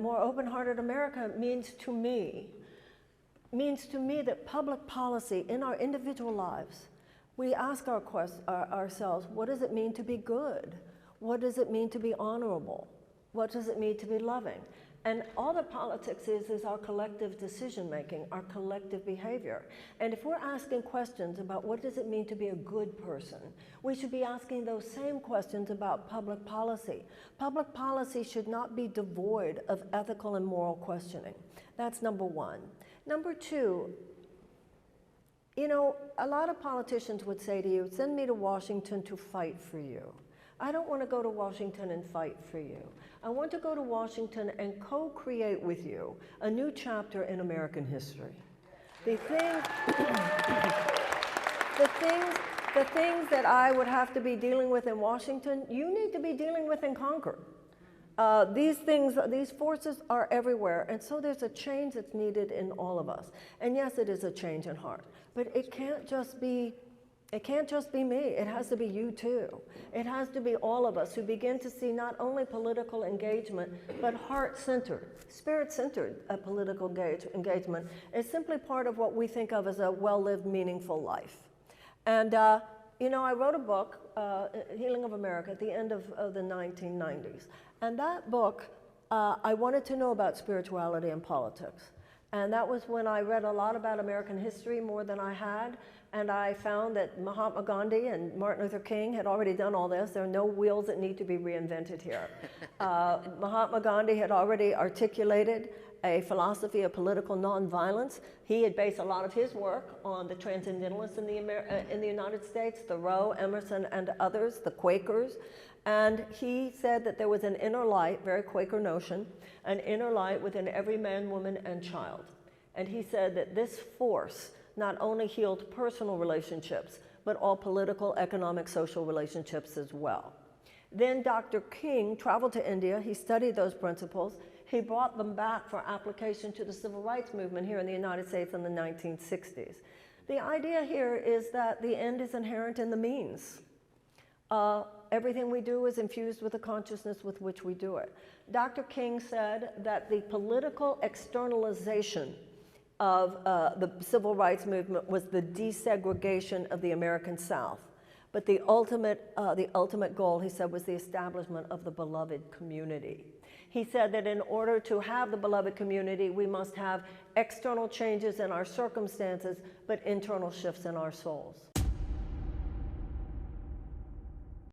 more open-hearted America means to me that public policy in our individual lives, we ask ourselves, what does it mean to be good? What does it mean to be honorable? What does it mean to be loving? And all that politics is our collective decision-making, our collective behavior. And if we're asking questions about what does it mean to be a good person, we should be asking those same questions about public policy. Public policy should not be devoid of ethical and moral questioning. That's number one. Number two, you know, a lot of politicians would say to you, send me to Washington to fight for you. I don't want to go to Washington and fight for you. I want to go to Washington and co-create with you a new chapter in American history. The things that I would have to be dealing with in Washington, you need to be dealing with in Concord. These forces are everywhere, and so there's a change that's needed in all of us. And yes, it is a change in heart, but it can't just be me. It has to be you too. It has to be all of us who begin to see not only political engagement, but heart-centered, spirit-centered political engagement is simply part of what we think of as a well-lived, meaningful life. And you know, I wrote a book, Healing of America, at the end of the 1990s. And that book, I wanted to know about spirituality and politics. And that was when I read a lot about American history, more than I had. And I found that Mahatma Gandhi and Martin Luther King had already done all this. There are no wheels that need to be reinvented here. Mahatma Gandhi had already articulated a philosophy of political nonviolence. He had based a lot of his work on the transcendentalists in the United States, Thoreau, Emerson, and others, the Quakers. And he said that there was an inner light, very Quaker notion, an inner light within every man, woman, and child. And he said that this force not only healed personal relationships, but all political, economic, social relationships as well. Then Dr. King traveled to India. He studied those principles. He brought them back for application to the civil rights movement here in the United States in the 1960s. The idea here is that the end is inherent in the means. Everything we do is infused with the consciousness with which we do it. Dr. King said that the political externalization of the civil rights movement was the desegregation of the American South. But the ultimate goal, he said, was the establishment of the beloved community. He said that in order to have the beloved community, we must have external changes in our circumstances, but internal shifts in our souls.